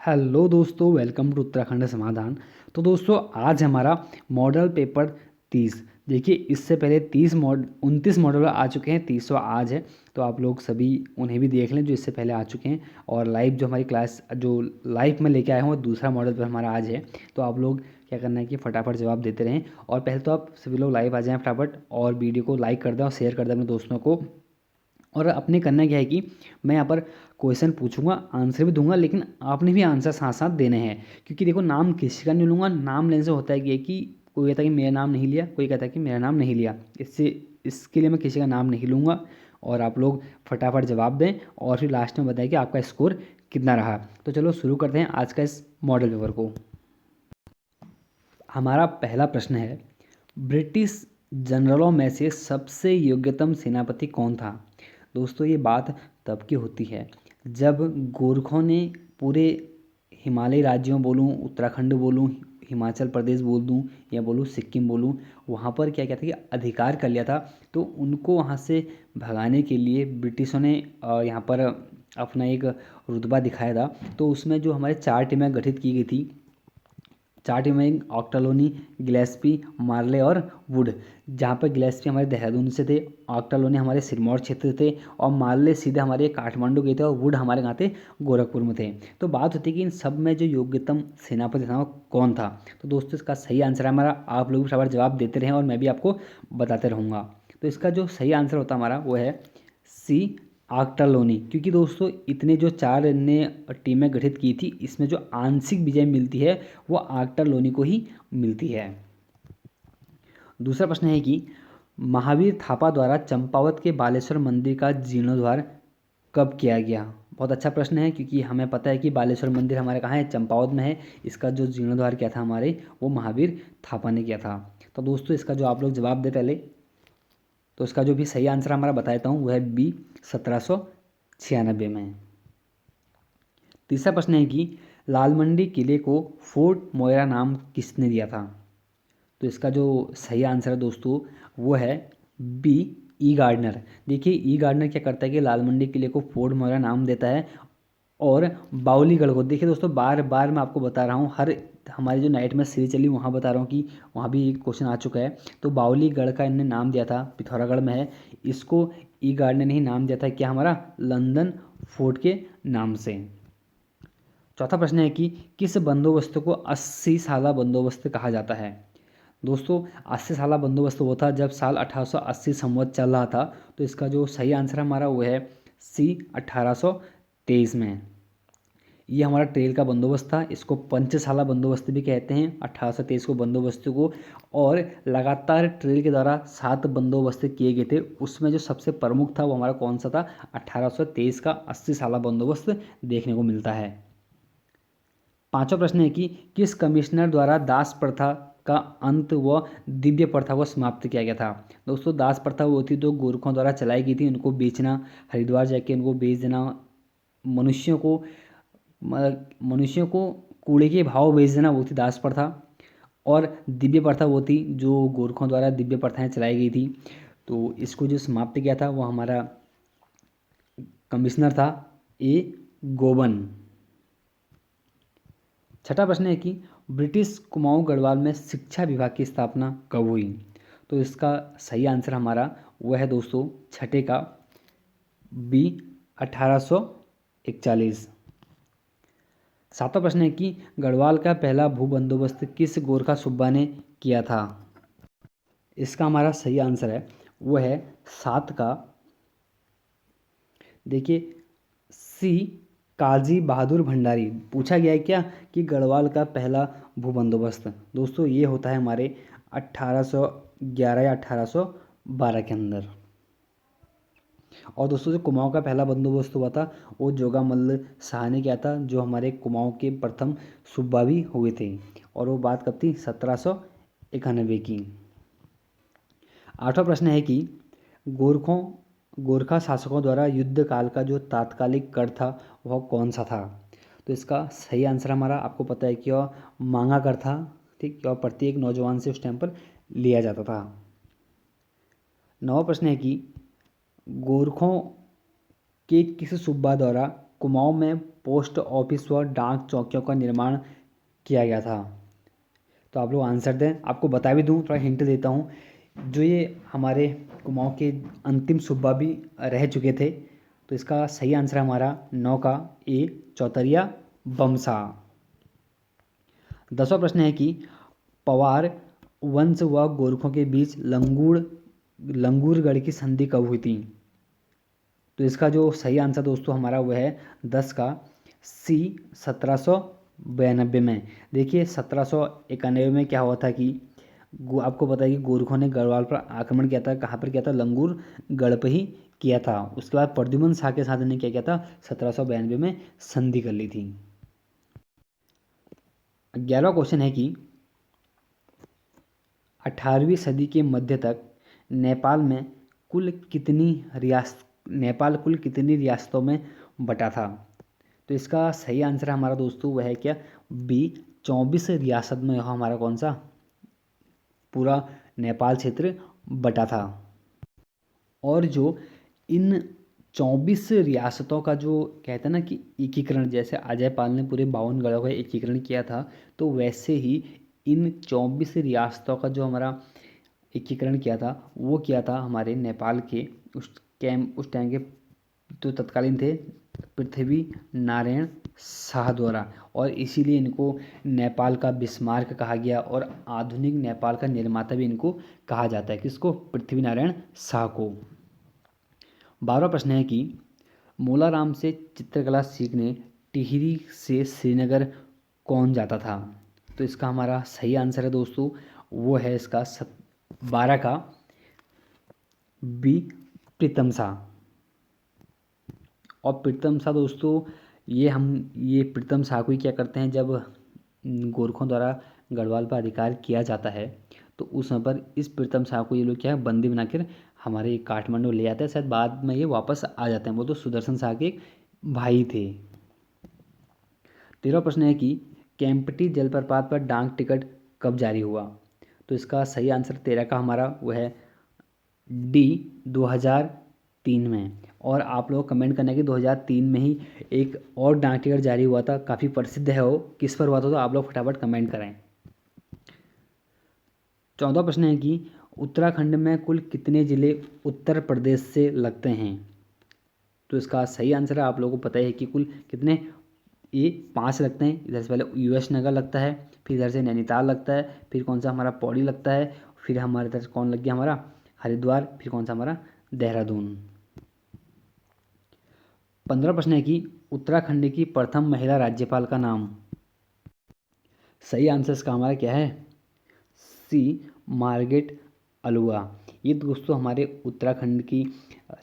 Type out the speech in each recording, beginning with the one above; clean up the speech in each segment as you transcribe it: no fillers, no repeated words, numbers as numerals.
Hello दोस्तों, welcome to Uttarakhand समाधान। तो दोस्तों आज हमारा मॉडल पेपर 30। देखिए इससे पहले 29 मॉडल आ चुके हैं, 30वां आज है। तो आप लोग सभी उन्हें भी देख लें जो इससे पहले आ चुके हैं। और लाइव जो हमारी क्लास जो लाइव में लेके आए हैं वो दूसरा मॉडल पेपर हमारा आज है। तो आप लोग क्या करना है कि फटाफट जवाब देते रहें। और पहले तो आप सभी लोग लाइव आ जाएँ फटाफट, और वीडियो को लाइक कर दें और शेयर कर दें अपने दोस्तों को। और अपने करना क्या है कि मैं यहाँ पर क्वेश्चन पूछूंगा, आंसर भी दूंगा, लेकिन आपने भी आंसर साथ साथ देने हैं। क्योंकि देखो नाम किसी का नहीं लूँगा, नाम लेने से होता है कि कोई कहता है कि मेरा नाम नहीं लिया, कोई कहता है कि मेरा नाम नहीं लिया। इसके लिए मैं किसी का नाम नहीं लूँगा। और आप लोग फटाफट जवाब दें और फिर लास्ट में बताएं कि आपका स्कोर कितना रहा। तो चलो शुरू करते हैं आज का इस मॉडल पेपर को। हमारा पहला प्रश्न है, ब्रिटिश जनरलों में से सबसे योग्यतम सेनापति कौन था। दोस्तों ये बात तब की होती है जब गोरखों ने पूरे हिमालयी राज्यों बोलूँ, उत्तराखंड बोलूँ, हिमाचल प्रदेश बोल दूँ या बोलूँ सिक्किम बोलूँ, वहाँ पर क्या क्या था कि अधिकार कर लिया था। तो उनको वहाँ से भगाने के लिए ब्रिटिशों ने यहाँ पर अपना एक रुतबा दिखाया था। तो उसमें जो हमारे 4 टीमें गठित की गई थी, 4 टीमें ऑक्टालोनी, गिलेस्पी, मार्ले और वुड। जहाँ पर गिलेस्पी हमारे देहरादून से थे, ऑक्टालोनी हमारे सिरमौर क्षेत्र थे, और मार्ले सीधे हमारे काठमांडू गए थे, और वुड हमारे कहाँ थे, गोरखपुर में थे। तो बात होती है कि इन सब में जो योग्यतम सेनापति था वो कौन था। तो दोस्तों इसका सही आंसर है हमारा, आप लोग भी सवाल जवाब देते रहें और मैं भी आपको बताते रहूँगा। तो इसका जो सही आंसर होता हमारा वो है सी, आक्टालोनी। क्योंकि दोस्तों इतने जो 4 ने टीमें गठित की थी, इसमें जो आंशिक विजय मिलती है वो आक्टालोनी को ही मिलती है। दूसरा प्रश्न है कि महावीर थापा द्वारा चंपावत के बालेश्वर मंदिर का जीर्णोद्धार कब किया गया। बहुत अच्छा प्रश्न है, क्योंकि हमें पता है कि बालेश्वर मंदिर हमारे कहाँ है, चंपावत में है। इसका जो जीर्णोद्धार किया था हमारे, वो महावीर थापा ने किया था। तो दोस्तों इसका जो आप लोग जवाब दे पहले, तो इसका जो भी सही आंसर हमारा बताता हूँ वह है बी, 1796 में। तीसरा प्रश्न है कि लालमंडी किले को फोर्ट मोयरा नाम किसने दिया था। तो इसका जो सही आंसर है दोस्तों वो है बी, ई गार्डनर। देखिए ई गार्डनर क्या करता है कि लालमंडी किले को फोर्ट मोयरा नाम देता है। और बावलीगढ़ को, देखिए दोस्तों बार बार मैं आपको बता रहा हूँ, हर हमारी जो नाइट में सीरीज चली वहाँ बता रहा हूँ कि वहाँ भी क्वेश्चन आ चुका है। तो बावलीगढ़ का इनने नाम दिया था, पिथौरागढ़ में है। इसको ई गार्डनर ने ही नाम दिया था क्या, हमारा लंदन फोर्ट के नाम से। चौथा प्रश्न है कि किस बंदोबस्त को 80 साला बंदोबस्त कहा जाता है। दोस्तों 80 साला बंदोबस्त वो था जब साल 1880 संवत चल रहा था। तो इसका जो सही आंसर हमारा वो है सी, 1823 में। ये हमारा ट्रेल का बंदोबस्त था। इसको पंचशाला बंदोबस्त भी कहते हैं, 1823 को बंदोबस्त को। और लगातार ट्रेल के द्वारा 7 बंदोबस्त किए गए थे, उसमें जो सबसे प्रमुख था वो हमारा कौन सा था, 1823 का 80 साला बंदोबस्त देखने को मिलता है। पांचवा प्रश्न है कि किस कमिश्नर द्वारा दास प्रथा का अंत व दिव्य प्रथा को समाप्त किया गया था। दोस्तों दास प्रथा वो थी जो गोरखों द्वारा चलाई गई थी, उनको बेचना, हरिद्वार जाके उनको बेच देना, मनुष्यों को मनुष्यों को कूड़े के भाव बेच देना, वो थी दास प्रथा। और दिव्य प्रथा वो थी जो गोरखों द्वारा दिव्य प्रथाएं चलाई गई थी। तो इसको जो समाप्त किया था वो हमारा कमिश्नर था ए, गोवन। छठा प्रश्न है कि ब्रिटिश कुमाऊं गढ़वाल में शिक्षा विभाग की स्थापना कब हुई। तो इसका सही आंसर हमारा वह है दोस्तों छठे का बी, 1841। सातवां प्रश्न है कि गढ़वाल का पहला भू बंदोबस्त किस गोरखा सुब्बा ने किया था। इसका हमारा सही आंसर है वह है 7 का, देखिए सी, काजी बहादुर भंडारी। पूछा गया है क्या कि गढ़वाल का पहला भू बंदोबस्त, दोस्तों ये होता है हमारे 1811 या 1812 के अंदर। और दोस्तों जो कुमाऊं का पहला बंदोबस्त हुआ था वो जोगामल्ल शाह ने किया था, जो हमारे कुमाऊं के प्रथम सूबा भी हुए थे। और वो बात कब थी, 1791 की। आठवां प्रश्न है कि गोरखों गोरखा शासकों द्वारा युद्ध काल का जो तात्कालिक कर था वह कौन सा था। तो इसका सही आंसर हमारा आपको पता है कि वह मांगा कर था, ठीक। और प्रत्येक नौजवान से उस टाइम पर लिया जाता था। नवा प्रश्न है कि गोरखों के किस सूबा द्वारा कुमाऊं में पोस्ट ऑफिस व डाक चौकियों का निर्माण किया गया था? तो आप लोग आंसर दें। आपको बता भी दूं, थोड़ा हिंट देता हूँ, जो ये हमारे कुमाऊं के अंतिम सुब्बा भी रह चुके थे। तो इसका सही आंसर हमारा 9 का ए चौतरिया बमसा। 10वां प्रश्न है कि पवार वंश व गोरखों के बीच लंगूरगढ़ की संधि कब हुई थी? तो इसका जो सही आंसर दोस्तों हमारा वह है 10 का सी 1792 में। देखिए 1791 में क्या हुआ था कि आपको पता है कि गोरखों ने गढ़वाल पर आक्रमण किया था। कहाँ पर किया था? लंगूरगढ़ पर ही किया था। उसके बाद प्रद्युमन शाह के साथ ने क्या किया था? 1792 में संधि कर ली थी। 11वां क्वेश्चन है कि 18वीं सदी के मध्य तक नेपाल कुल कितनी रियासतों में बटा था? तो इसका सही आंसर हमारा दोस्तों वह है क्या? बी 24 रियासत में हमारा कौन सा पूरा नेपाल क्षेत्र बटा था। और जो इन 24 रियासतों का जो कहते हैं ना कि एकीकरण, जैसे अजय पाल ने पूरे 52 गढ़ों का एकीकरण किया था, तो वैसे ही इन 24 रियासतों का जो हमारा एकीकरण किया था वो किया था हमारे नेपाल के उस टाइम के जो तत्कालीन थे पृथ्वी नारायण शाह द्वारा। और इसीलिए इनको नेपाल का बिस्मार्क कहा गया और आधुनिक नेपाल का निर्माता भी इनको कहा जाता है। किसको? पृथ्वी नारायण शाह को। 12वां प्रश्न है कि मोलाराम से चित्रकला सीखने टिहरी से श्रीनगर कौन जाता था? तो इसका हमारा सही आंसर है दोस्तों वो है इसका 12 का बी प्रीतम शाह। और प्रीतम शाह दोस्तों ये प्रीतम शाह को ही क्या करते हैं, जब गोरखों द्वारा गढ़वाल पर अधिकार किया जाता है तो उस समय पर इस प्रीतम शाह को ये लोग क्या है बंदी बनाकर हमारे काठमांडू ले जाते हैं। शायद बाद में ये वापस आ जाते हैं। वो तो सुदर्शन शाह के एक भाई थे। 13वां प्रश्न है कि केम्प्टी जलप्रपात पर डाक टिकट कब जारी हुआ? तो इसका सही आंसर 13 का हमारा वो है डी 2003 में। और आप लोग कमेंट करना कि 2003 में ही एक और डाक टिकट जारी हुआ था, काफ़ी प्रसिद्ध है वो, किस पर हुआ था? तो आप लोग फटाफट कमेंट करें। 14वां प्रश्न है कि उत्तराखंड में कुल कितने ज़िले उत्तर प्रदेश से लगते हैं? तो इसका सही आंसर है, आप लोगों को पता है कि कुल कितने, ये 5 लगते हैं। इधर से पहले यूएस नगर लगता है, फिर इधर से नैनीताल लगता है, फिर कौन सा हमारा पौड़ी लगता है, फिर हमारे इधर से कौन लग गया हमारा हरिद्वार, फिर कौन सा हमारा देहरादून। 15वां प्रश्न है कि उत्तराखंड की प्रथम महिला राज्यपाल का नाम? सही आंसर इसका हमारा क्या है? सी मार्गरेट अलुआ। ये दोस्तों हमारे उत्तराखंड की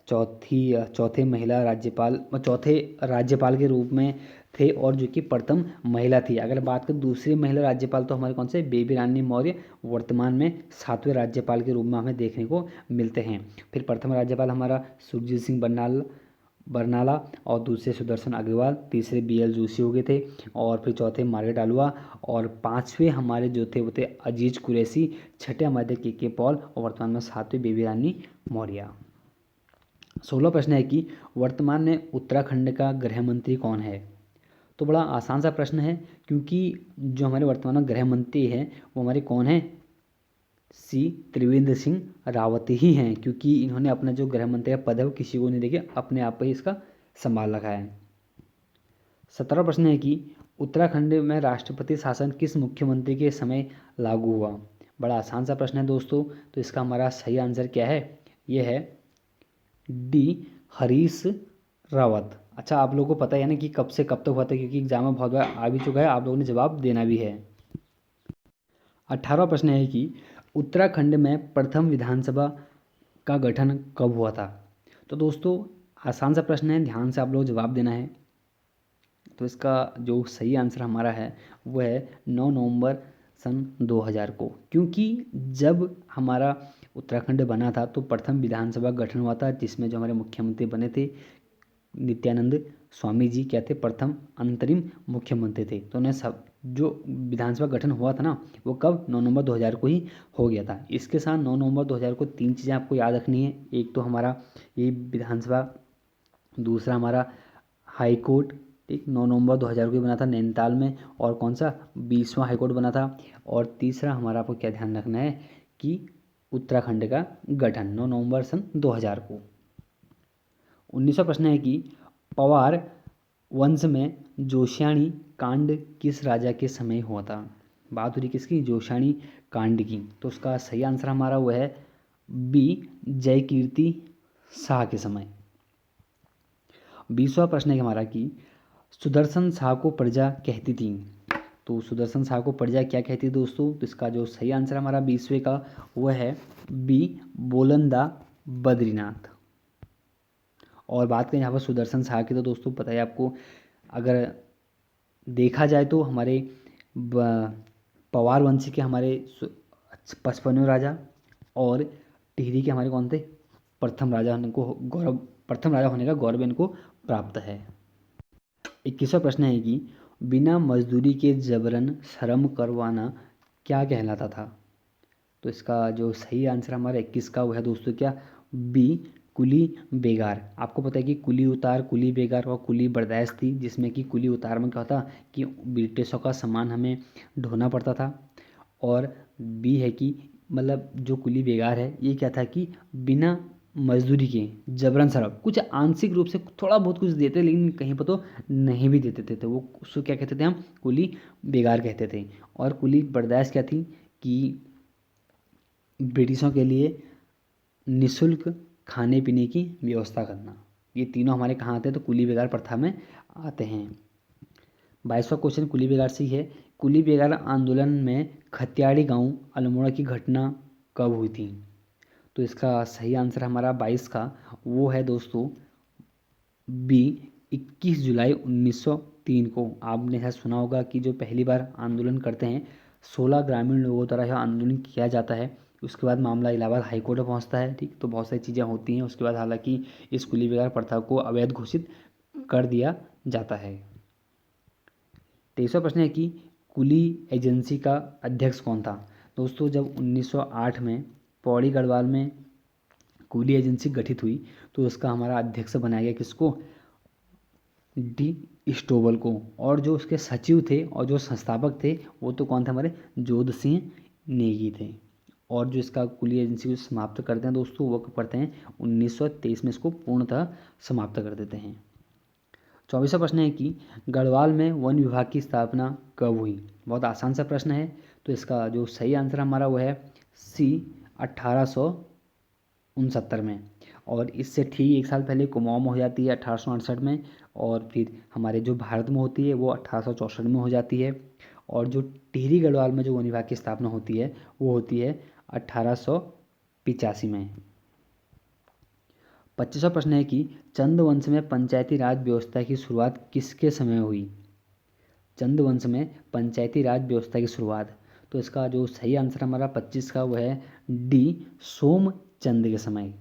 चौथे महिला राज्यपाल चौथे राज्यपाल के रूप में थे और जो कि प्रथम महिला थी। अगर बात करें दूसरी महिला राज्यपाल तो हमारे कौन से? बेबी रानी मौर्य वर्तमान में 7वें राज्यपाल के रूप में हमें देखने को मिलते हैं। फिर प्रथम राज्यपाल हमारा सुरजीत सिंह बरनाला और दूसरे सुदर्शन अग्रवाल, तीसरे BL जोशी हो गए थे और फिर चौथे मार्गरेट अलुआ और 5वें हमारे जो थे वो थे अजीज कुरैशी, छठे हमारे KK पॉल और वर्तमान में 7वें बेबी रानी मौर्य। 16वां प्रश्न है कि वर्तमान में उत्तराखंड का गृह मंत्री कौन है? तो बड़ा आसान सा प्रश्न है क्योंकि जो हमारे वर्तमान में गृह मंत्री हैं वो हमारे कौन हैं? सी त्रिवेंद्र सिंह रावत ही हैं, क्योंकि इन्होंने अपना जो गृह मंत्री का पद है वो किसी को नहीं देके अपने आप पर ही इसका संभाल रखा है। 17वां प्रश्न है कि उत्तराखंड में राष्ट्रपति शासन किस मुख्यमंत्री के समय लागू हुआ? बड़ा आसान सा प्रश्न है दोस्तों। तो इसका हमारा सही आंसर क्या है? ये है डी हरीश रावत। अच्छा, आप लोगों को पता है ना कि कब से कब तक हुआ था, क्योंकि एग्जाम में बहुत बार आ भी चुका है, आप लोगों ने जवाब देना भी है। 18वां प्रश्न है कि उत्तराखंड में प्रथम विधानसभा का गठन कब हुआ था? तो दोस्तों आसान सा प्रश्न है, ध्यान से आप लोग जवाब देना है। तो इसका जो सही आंसर हमारा है वो है 9 नवंबर सन 2000 को, क्योंकि जब हमारा उत्तराखंड बना था तो प्रथम विधानसभा गठन हुआ था जिसमें जो हमारे मुख्यमंत्री बने थे नित्यानंद स्वामी जी क्या थे? प्रथम अंतरिम मुख्यमंत्री थे। तो उन्हें सब जो विधानसभा गठन हुआ था ना वो कब? 9 नवंबर 2000 को ही हो गया था। इसके साथ 9 नवंबर 2000 को 3 चीज़ें आपको याद रखनी है। एक तो हमारा ये विधानसभा, दूसरा हमारा हाई कोर्ट, ठीक, 9 नवंबर 2000 को बना था नैनीताल में। और कौन सा 20वां हाई कोर्ट बना था। और तीसरा हमारा आपको क्या ध्यान रखना है कि उत्तराखंड का गठन 9 नवंबर सन 2000 को। 19वां प्रश्न है कि पवार वंश में जोशियाणी कांड किस राजा के समय हुआ था। बात हो रही किसकी, जोशियाणी कांड की। तो उसका सही आंसर हमारा वो है बी, जयकीर्ति शाह के समय। 20वां प्रश्न है हमारा कि सुदर्शन शाह को प्रजा कहती थी। तो सुदर्शन शाह को प्रजा क्या कहती थी दोस्तों। तो इसका जो सही आंसर हमारा 20वें का वो है बी, बोलंदा बद्रीनाथ। और बात करें यहाँ पर सुदर्शन शाह की, तो दोस्तों पता है आपको, अगर देखा जाए तो हमारे पवार वंश के हमारे 55वें राजा और टिहरी के हमारे कौन थे, प्रथम राजा होने को गौरव, प्रथम राजा होने का गौरव इनको प्राप्त है। 21वां प्रश्न है कि बिना मजदूरी के जबरन श्रम करवाना क्या कहलाता था। तो इसका जो सही आंसर हमारा 21 का वो है दोस्तों क्या, बी, कुली बेगार। आपको पता है कि कुली उतार, कुली बेगार और कुली बर्दाश्त थी, जिसमें कि कुली उतार में क्या होता कि ब्रिटिशों का सामान हमें ढोना पड़ता था। और बी है कि मतलब जो कुली बेगार है ये क्या था कि बिना मजदूरी के जबरन शराब, कुछ आंशिक रूप से थोड़ा बहुत कुछ देते लेकिन कहीं पर तो नहीं भी देते थे, तो वो उसको क्या कहते थे हम, कुली बेगार कहते थे। और कुली बर्दाश्त क्या थी कि ब्रिटिशों के लिए निःशुल्क खाने पीने की व्यवस्था करना। ये तीनों हमारे कहाँ आते हैं, तो कुली बेगार प्रथा में आते हैं। 22वां क्वेश्चन कुली बेगार से ही है। कुली बेगार आंदोलन में खत्याड़ी गांव अल्मोड़ा की घटना कब हुई थी। तो इसका सही आंसर हमारा 22 का वो है दोस्तों बी, 21 जुलाई 1903 को। आपने ऐसा सुना होगा कि जो पहली बार आंदोलन करते हैं 16 ग्रामीण लोगों द्वारा यह आंदोलन किया जाता है। उसके बाद मामला इलाहाबाद हाई कोर्ट में पहुंचता है, ठीक, तो बहुत सारी चीज़ें होती हैं। उसके बाद हालांकि इस कुली बेगार प्रथा को अवैध घोषित कर दिया जाता है। 23वां प्रश्न है कि कुली एजेंसी का अध्यक्ष कौन था। दोस्तों जब 1908 में पौड़ी गढ़वाल में कुली एजेंसी गठित हुई तो उसका हमारा अध्यक्ष बनाया गया किसको, डी स्टोबल को। और जो उसके सचिव थे और जो संस्थापक थे वो तो कौन थे, हमारे जोध सिंह नेगी थे। और जो इसका कुली एजेंसी को समाप्त करते हैं दोस्तों वो कब करते हैं, 1923 में इसको पूर्णतः समाप्त कर देते हैं। 24वां प्रश्न है कि गढ़वाल में वन विभाग की स्थापना कब हुई। बहुत आसान सा प्रश्न है। तो इसका जो सही आंसर हमारा वो है सी, 1869 में। और इससे ठीक एक साल पहले कुमाऊं में हो जाती है 1868 में। और फिर हमारे जो भारत में होती है वो 1864 में हो जाती है। और जो टिहरी गढ़वाल में जो वन विभाग की स्थापना होती है वो होती है 1885 में। 25वां प्रश्न है कि चंद वंश में पंचायती राज व्यवस्था की शुरुआत किसके समय हुई। चंद वंश में पंचायती राज व्यवस्था की शुरुआत, तो इसका जो सही आंसर हमारा 25 का वो है डी, सोमचंद के समय।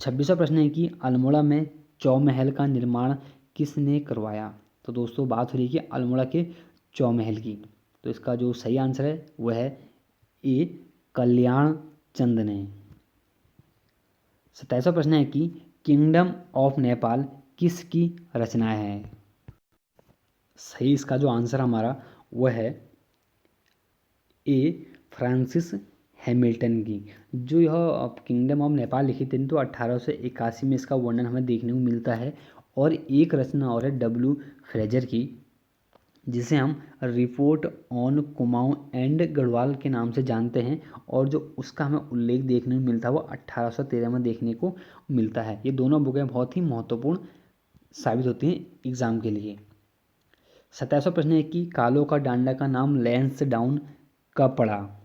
26वां प्रश्न है कि अल्मोड़ा में चौमहल का निर्माण किसने करवाया। तो दोस्तों बात हो रही है कि अल्मोड़ा के चौमहल की। तो इसका जो सही आंसर है वह है ए, कल्याण चंद ने। 27वां प्रश्न है कि किंगडम ऑफ नेपाल किसकी रचना है। सही इसका जो आंसर हमारा वह है ए, फ्रांसिस हैमिल्टन की। जो यह किंगडम ऑफ नेपाल लिखी थी तो 1881 में इसका वर्णन हमें देखने को मिलता है। और एक रचना और है डब्ल्यू फ्रेजर की, जिसे हम report on Kumaon and Garhwal के नाम से जानते हैं। और जो उसका हमें उल्लेख देखने को मिलता है वो 1813 में देखने को मिलता है। ये दोनों बुकें बहुत ही महत्वपूर्ण साबित होती हैं एग्जाम के लिए। 27वां प्रश्न है कि कालो का डांडा का नाम लैंस डाउन कब पड़ा।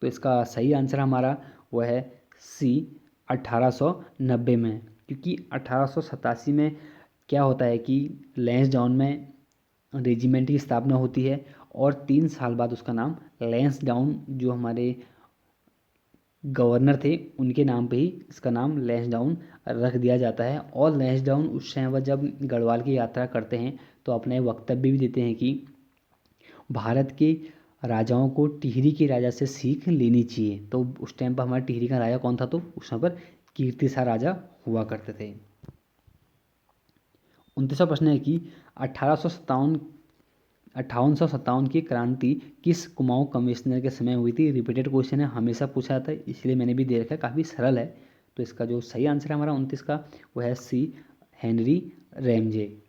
तो इसका सही आंसर हमारा वह है सी, 1890 में। क्योंकि 1887 में क्या होता है कि लैंस डाउन में रेजिमेंट की स्थापना होती है। और 3 साल बाद उसका नाम लैंस डाउन जो हमारे गवर्नर थे उनके नाम पे ही इसका नाम लैंस डाउन रख दिया जाता है। और लैंस डाउन उस समय वह जब गढ़वाल की यात्रा करते हैं तो अपने वक्तव्य भी देते हैं कि भारत के राजाओं को टिहरी के राजा से सीख लेनी चाहिए। तो उस टाइम पर हमारे टिहरी का राजा कौन था, तो उस समय पर कीर्ति शाह राजा हुआ करते थे। 29वां प्रश्न है कि 1857 की क्रांति किस कुमाऊं कमिश्नर के समय हुई थी। रिपीटेड क्वेश्चन है, हमेशा पूछा जाता है, इसलिए मैंने भी दे रखा है, काफ़ी सरल है। तो इसका जो सही आंसर है हमारा 29 का वो है सी, हेनरी रैमजे।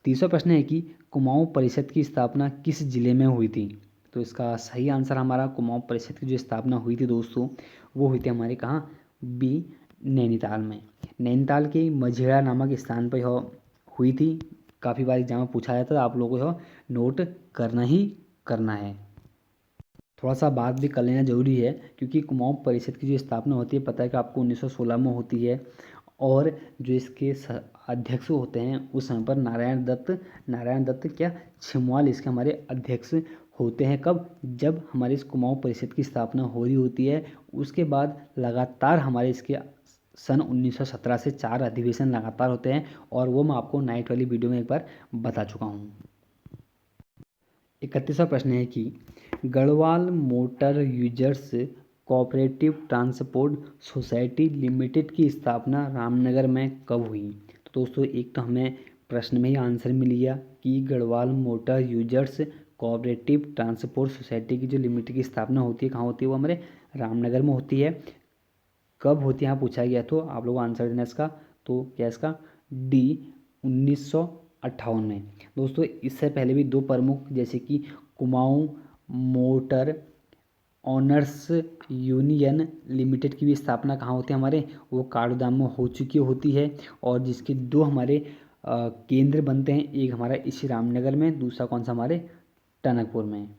30वां प्रश्न है कि कुमाऊं परिषद की स्थापना किस जिले में हुई थी। तो इसका सही आंसर हमारा कुमाऊं परिषद की जो स्थापना हुई थी दोस्तों, वो हुई थी हमारे कहाँ, बी, नैनीताल में। नैनीताल के मझेड़ा नामक स्थान पर यह हुई थी। काफ़ी बार एग्जाम में पूछा जाता है, आप लोगों को यह नोट करना ही करना है। थोड़ा सा बात भी कर लेना जरूरी है, क्योंकि कुमाऊं परिषद की जो स्थापना होती है, पता है कि आपको 1916 में होती है। और जो इसके अध्यक्ष होते हैं उस समय पर नारायण दत्त क्या छिमवाल इसके हमारे अध्यक्ष होते हैं। कब, जब हमारे इस कुमाऊं परिषद की स्थापना हो रही होती है। उसके बाद लगातार हमारे इसके सन 1917 से 4 अधिवेशन लगातार होते हैं, और वो मैं आपको नाइट वाली वीडियो में एक बार बता चुका हूँ। 31वां प्रश्न है कि Garhwal motor users cooperative transport society limited की स्थापना रामनगर में कब हुई। तो दोस्तों एक तो हमें प्रश्न में ही आंसर मिल गया कि Garhwal motor users cooperative transport society की जो लिमिटेड की स्थापना होती है, कहाँ होती है, वो हमारे रामनगर में होती है। कब होती है यहाँ पूछा गया, तो आप लोग आंसर देना इसका। तो क्या इसका डी, 1958 में। दोस्तों इससे पहले भी दो प्रमुख, जैसे कि Kumaon motor honours union limited की भी स्थापना कहाँ होती है हमारे, वो काठगोदाम में हो चुकी होती है। और जिसके दो हमारे केंद्र बनते हैं, एक हमारा इसी रामनगर में, दूसरा कौन सा हमारे टनकपुर में।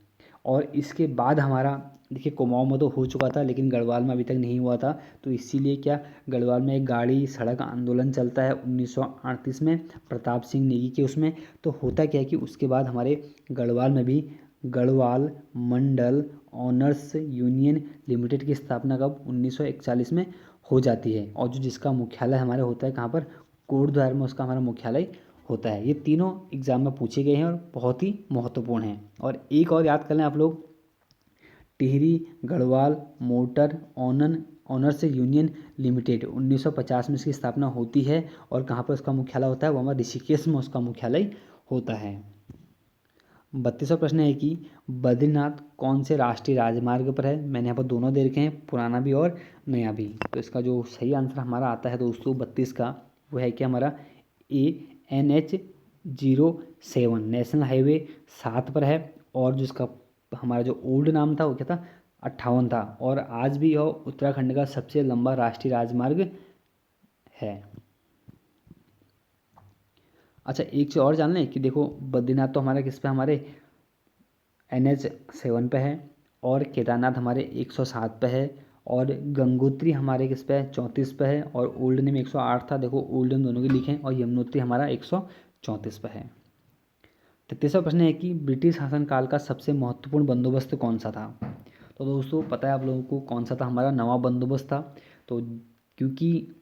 और इसके बाद हमारा देखिए कुमाऊं में तो हो चुका था, लेकिन गढ़वाल में अभी तक नहीं हुआ था। तो इसीलिए क्या गढ़वाल में एक गाड़ी सड़क आंदोलन चलता है 1938 में, प्रताप सिंह नेगी के उसमें। तो होता क्या है कि उसके बाद हमारे गढ़वाल में भी गढ़वाल मंडल ऑनर्स यूनियन लिमिटेड की स्थापना कब, 1941 में हो जाती है। और जो जिसका मुख्यालय हमारे होता है कहाँ पर, कोटद्वार में उसका हमारा मुख्यालय होता है। ये तीनों एग्जाम में पूछे गए हैं और बहुत ही महत्वपूर्ण हैं। और एक और याद कर लें आप लोग, Tehri Garhwal motor honours union limited 1950 में इसकी स्थापना होती है। और कहाँ पर उसका मुख्यालय होता है, वो हमारा ऋषिकेश में उसका मुख्यालय होता है। 32वां प्रश्न है कि बद्रीनाथ कौन से राष्ट्रीय राजमार्ग पर है। मैंने यहाँ पर दोनों दे रखे हैं, पुराना भी और नया भी। तो इसका जो सही आंसर हमारा आता है दोस्तों 32 का, वो है कि हमारा NH-07 नेशनल हाईवे 7 पर है। और जिसका हमारा जो ओल्ड नाम था वो क्या था, 58 था। और आज भी यह उत्तराखंड का सबसे लंबा राष्ट्रीय राजमार्ग है। अच्छा एक चीज़ और जान लें कि देखो बद्रीनाथ तो हमारा किस पे, हमारे NH-7 पे है। और केदारनाथ हमारे 107 पे है। और गंगोत्री हमारे किस पे है, 34 पे है। और ओल्ड नेम 108 था, देखो ओल्ड नेम दोनों के लिखे हैं। और यमुनोत्री हमारा 134 पे है। 33वां प्रश्न है कि ब्रिटिश शासनकाल का सबसे महत्वपूर्ण बंदोबस्त कौन सा था। तो दोस्तों पता है आप लोगों को कौन सा था, हमारा नवाब बंदोबस्त था। तो क्योंकि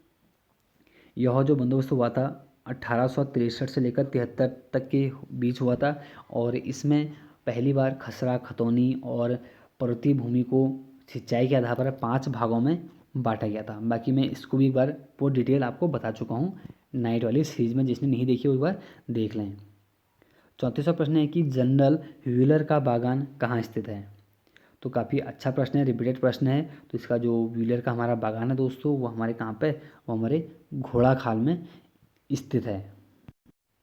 यह जो बंदोबस्त हुआ था 1863 से लेकर 73 तक के बीच हुआ था। और इसमें पहली बार खसरा खतौनी और पर्वतीय भूमि को सिंचाई के आधार पर 5 भागों में बांटा गया था। बाकी मैं इसको भी एक बार पूरी डिटेल आपको बता चुका हूँ नाइट वाली सीरीज में, जिसने नहीं देखी वो एक बार देख लें। 34वां प्रश्न है कि जनरल व्हीलर का बागान कहाँ स्थित है। तो काफ़ी अच्छा प्रश्न है, रिपीटेड प्रश्न है। तो इसका जो व्हीलर का हमारा बागान है दोस्तों, वो हमारे कहाँ पे, वो हमारे घोड़ाखाल में स्थित है।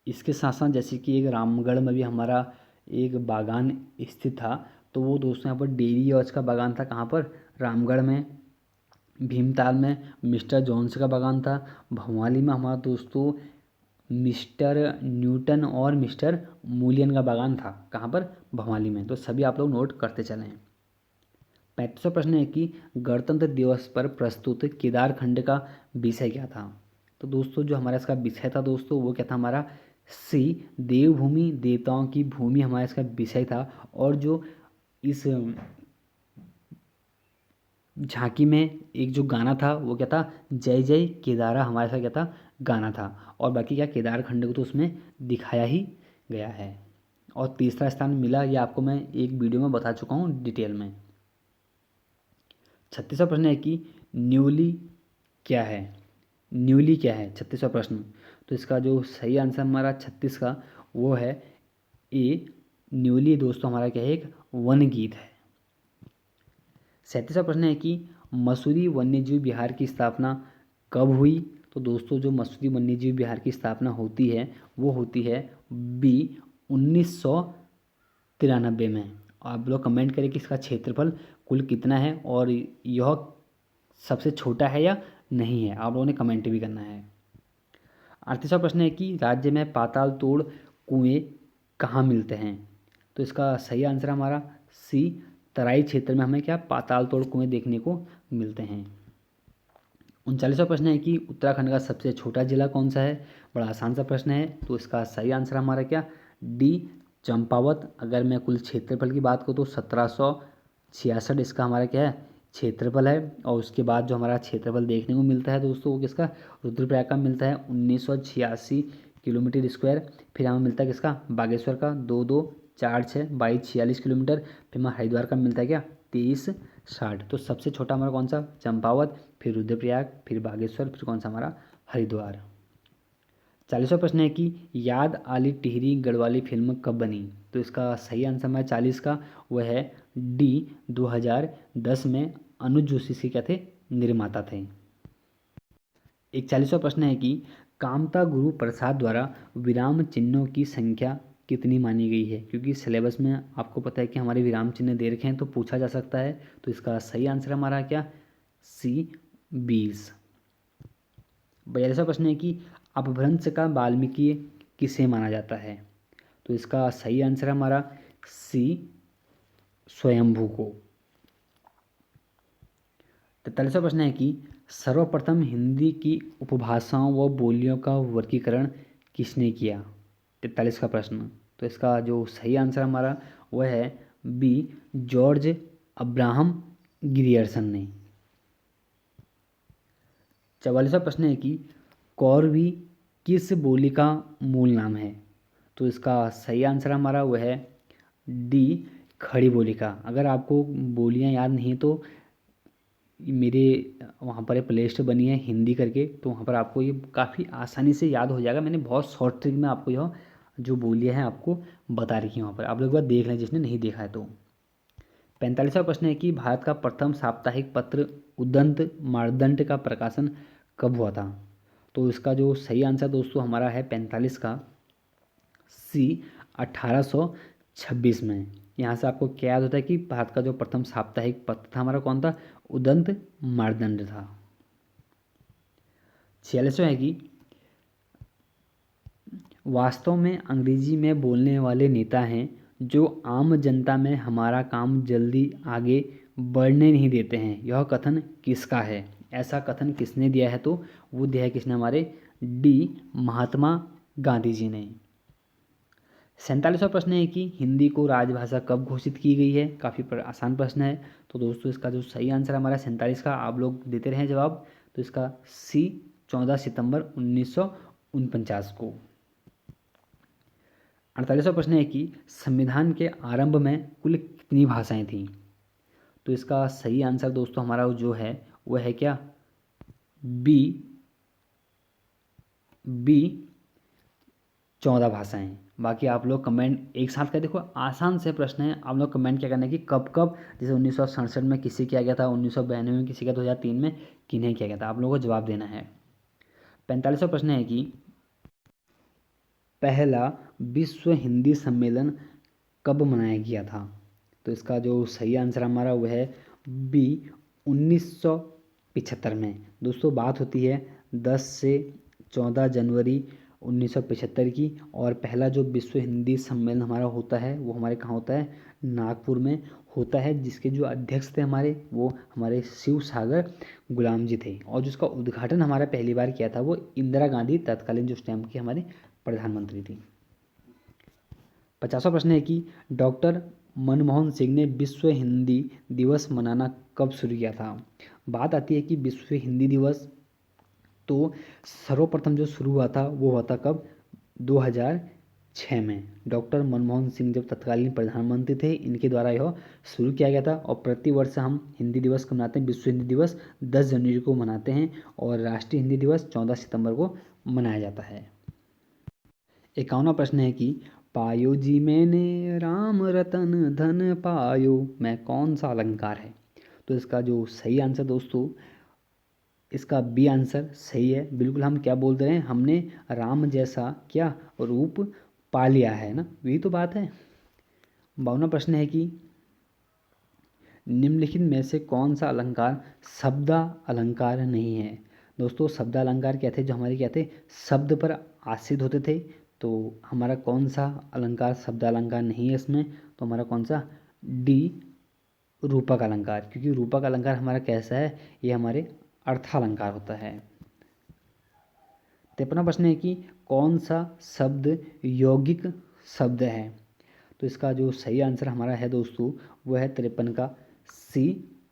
इसके साथ साथ जैसे कि एक रामगढ़ में भी हमारा एक बागान स्थित था। तो वो दोस्तों यहाँ पर डेयरी और इसका बागान था, कहाँ पर, रामगढ़ में। भीमताल में मिस्टर जॉन्स का बागान था। भवाली में हमारा दोस्तों मिस्टर न्यूटन और मिस्टर मूलियन का बागान था, कहाँ पर, भवाली में। तो सभी आप लोग नोट करते चलें। 35वां प्रश्न है कि गणतंत्र दिवस पर प्रस्तुत केदारखंड का विषय क्या था। तो दोस्तों जो हमारा इसका विषय था दोस्तों, वो क्या था हमारा, सी, देवभूमि देवताओं की भूमि हमारा इसका विषय था। और जो इस झांकी में एक जो गाना था वो क्या था, जय जय केदारा हमारे साथ क्या था, गाना था। और बाकी क्या केदारखंड को तो उसमें दिखाया ही गया है। और तीसरा स्थान मिला, ये आपको मैं एक वीडियो में बता चुका हूँ डिटेल में। 36वां प्रश्न है कि न्यूली क्या है। न्यूली क्या है, 36वां प्रश्न। तो इसका जो सही आंसर हमारा 36 का वो है ए, न्यूली दोस्तों हमारा क्या है, एक वन गीत है। 37वां प्रश्न है कि मसूरी वन्यजीव विहार की स्थापना कब हुई? तो दोस्तों जो मसूरी वन्यजीव विहार की स्थापना होती है वो होती है बी 1993 में। आप लोग कमेंट करें कि इसका क्षेत्रफल कुल कितना है और यह सबसे छोटा है या नहीं है, आप लोगों ने कमेंट भी करना है। 38वां प्रश्न है कि राज्य में पाताल तोड़ कुएं कहाँ मिलते हैं? तो इसका सही आंसर हमारा सी, तराई क्षेत्र में हमें क्या पाताल तोड़ कुएं देखने को मिलते हैं। 39वां प्रश्न है कि उत्तराखंड का सबसे छोटा जिला कौन सा है? बड़ा आसान सा प्रश्न है, तो इसका सही आंसर हमारा क्या डी, चंपावत। अगर मैं कुल क्षेत्रफल की बात करूँ तो 1766 इसका हमारा क्या है क्षेत्रफल है। और उसके बाद जो हमारा क्षेत्रफल देखने को मिलता है दोस्तों वो किसका, रुद्रप्रयाग का मिलता है 1986 किलोमीटर स्क्वायर। फिर हमें मिलता है किसका, बागेश्वर का 2246 किलोमीटर। फिर हमें हरिद्वार का मिलता है क्या 2360। तो सबसे छोटा हमारा कौन सा, चंपावत, फिर रुद्रप्रयाग, फिर बागेश्वर, फिर कौन सा हमारा हरिद्वार। 40वां प्रश्न है कि याद आली टिहरी गढ़वाली फिल्म कब बनी? तो इसका सही आंसर हमारा 40 का वह है डी, 2010 में। अनुज जोशी से क्या थे, निर्माता थे। एक 40वां प्रश्न है कि कामता गुरु प्रसाद द्वारा विराम चिन्हों की संख्या कितनी मानी गई है? क्योंकि सिलेबस में आपको पता है कि हमारे विराम चिन्ह दे रखे हैं तो पूछा जा सकता है। तो इसका सही आंसर हमारा क्या सी, 20। 42वां प्रश्न है कि अपभ्रंश का वाल्मीकि किसे माना जाता है? तो इसका सही आंसर हमारा सी, स्वयंभू को। 43वां प्रश्न है कि सर्वप्रथम हिंदी की उपभाषाओं व बोलियों का वर्गीकरण किसने किया? 43 का प्रश्न। तो इसका जो सही आंसर हमारा वह है बी, जॉर्ज अब्राहम ग्रियर्सन ने। 44वां प्रश्न है कि कौरवी किस बोली का मूल नाम है? तो इसका सही आंसर हमारा वह है डी, खड़ी बोली का। अगर आपको बोलियां याद नहीं तो मेरे वहाँ पर एक प्ले लिस्ट बनी है हिंदी करके, तो वहाँ पर आपको ये काफ़ी आसानी से याद हो जाएगा। मैंने बहुत शॉर्ट ट्रिक में आपको यह जो बोलियां हैं आपको बता रखी है वहाँ पर, आप लोग एक बार देख लें जिसने नहीं देखा है तो। 45वां प्रश्न है कि भारत का प्रथम साप्ताहिक पत्र उदंत मार्दंड का प्रकाशन कब हुआ था? तो इसका जो सही आंसर दोस्तों हमारा है 45 का सी, 1826 में। यहाँ से आपको क्या याद होता है कि भारत का जो प्रथम साप्ताहिक पत्र था हमारा कौन था, उदंत मार्दंड था। 46वां है कि वास्तव में अंग्रेजी में बोलने वाले नेता हैं जो आम जनता में हमारा काम जल्दी आगे बढ़ने नहीं देते हैं, यह कथन किसका है? ऐसा कथन किसने दिया है? तो वो दिया है किसने, हमारे डी, महात्मा गांधी जी ने। 47वां प्रश्न है कि हिंदी को राजभाषा कब घोषित की गई है? काफ़ी आसान प्रश्न है। तो दोस्तों इसका जो सही आंसर हमारा 47 का, आप लोग देते रहें जवाब। तो इसका सी, 14 सितंबर 1949 को। 48वां प्रश्न है कि संविधान के आरंभ में कुल कितनी भाषाएं थीं? तो इसका सही आंसर दोस्तों हमारा जो है वह है क्या बी, 14 भाषाएं। बाकी आप लोग कमेंट एक साथ कर देखो, आसान से प्रश्न है। आप लोग कमेंट क्या करना है कि कब कब, जैसे 1967 में किसे किया गया था, 1992 में किसी का, 2003 में किन्हें किया गया था, आप लोगों को जवाब देना है। 45वां प्रश्न है कि पहला विश्व हिंदी सम्मेलन कब मनाया गया था? तो इसका जो सही आंसर हमारा वह है बी, 1975 में। दोस्तों बात होती है 10 से 14 जनवरी 1975 की, और पहला जो विश्व हिंदी सम्मेलन हमारा होता है वो हमारे कहाँ होता है, नागपुर में होता है, जिसके जो अध्यक्ष थे हमारे वो हमारे शिव सागर गुलाम जी थे, और जिसका उद्घाटन हमारा पहली बार किया था वो इंदिरा गांधी, तत्कालीन जो उस टाइम की हमारी प्रधानमंत्री थी। 50वां प्रश्न है कि डॉक्टर मनमोहन सिंह ने विश्व हिंदी दिवस मनाना कब शुरू किया था? बात आती है कि विश्व हिंदी दिवस तो सर्वप्रथम जो शुरू हुआ था वो हुआ था कब, 2006 में। डॉक्टर मनमोहन सिंह जब तत्कालीन प्रधानमंत्री थे, इनके द्वारा यह शुरू किया गया था। और प्रतिवर्ष हम हिंदी दिवस कब मनाते हैं, विश्व हिंदी दिवस 10 जनवरी को मनाते हैं, और राष्ट्रीय हिंदी दिवस 14 सितंबर को मनाया जाता है। 51वां प्रश्न है कि पायो जी मैंने राम रतन धन पायो मैं कौन सा अलंकार है। तो इसका जो सही आंसर दोस्तों, इसका बी आंसर सही है। बिल्कुल हम क्या बोलते हैं, हमने राम जैसा क्या रूप पा लिया है ना, यही तो बात है। 52वां प्रश्न है कि निम्नलिखित में से कौन सा अलंकार शब्दा अलंकार नहीं है। दोस्तों शब्दा अलंकार क्या थे, जो हमारे क्या थे, शब्द पर आश्रित होते थे। तो हमारा कौन सा अलंकार शब्द अलंकार नहीं है इसमें, तो हमारा कौन सा, डी रूपक अलंकार। क्योंकि रूपक अलंकार हमारा कैसा है, ये हमारे अर्थालंकार होता है। 53वां प्रश्न है कि कौन सा शब्द यौगिक शब्द है। तो इसका जो सही आंसर हमारा है दोस्तों, वह है 53 का सी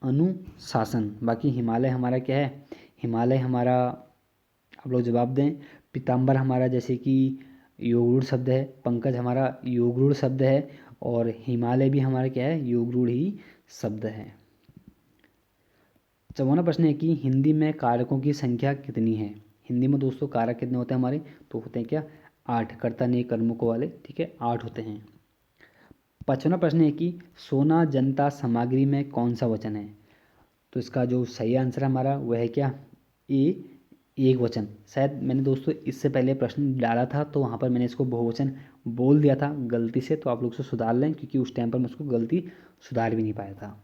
अनुशासन। बाकी हिमालय हमारा क्या है, हिमालय हमारा आप लोग जवाब दें। पीताम्बर हमारा जैसे कि योगरूढ़ शब्द है, पंकज हमारा योगरूढ़ शब्द है, और हिमालय भी हमारा क्या है, योगरूढ़ ही शब्द है। 54वां प्रश्न है कि हिंदी में कारकों की संख्या कितनी है। हिंदी में दोस्तों कारक कितने होते हैं हमारे, तो होते हैं क्या, 8, कर्ता ने कर्मकों वाले, ठीक है, 8 होते हैं। 55वां प्रश्न है कि सोना जनता सामग्री में कौन सा वचन है। तो इसका जो सही आंसर हमारा वह है क्या, ए एक वचन। शायद मैंने दोस्तों इससे पहले प्रश्न डाला था तो वहाँ पर मैंने इसको बहुवचन बोल दिया था गलती से, तो आप लोग से सुधार लें क्योंकि उस टाइम पर मैं उसको गलती सुधार भी नहीं पाया था।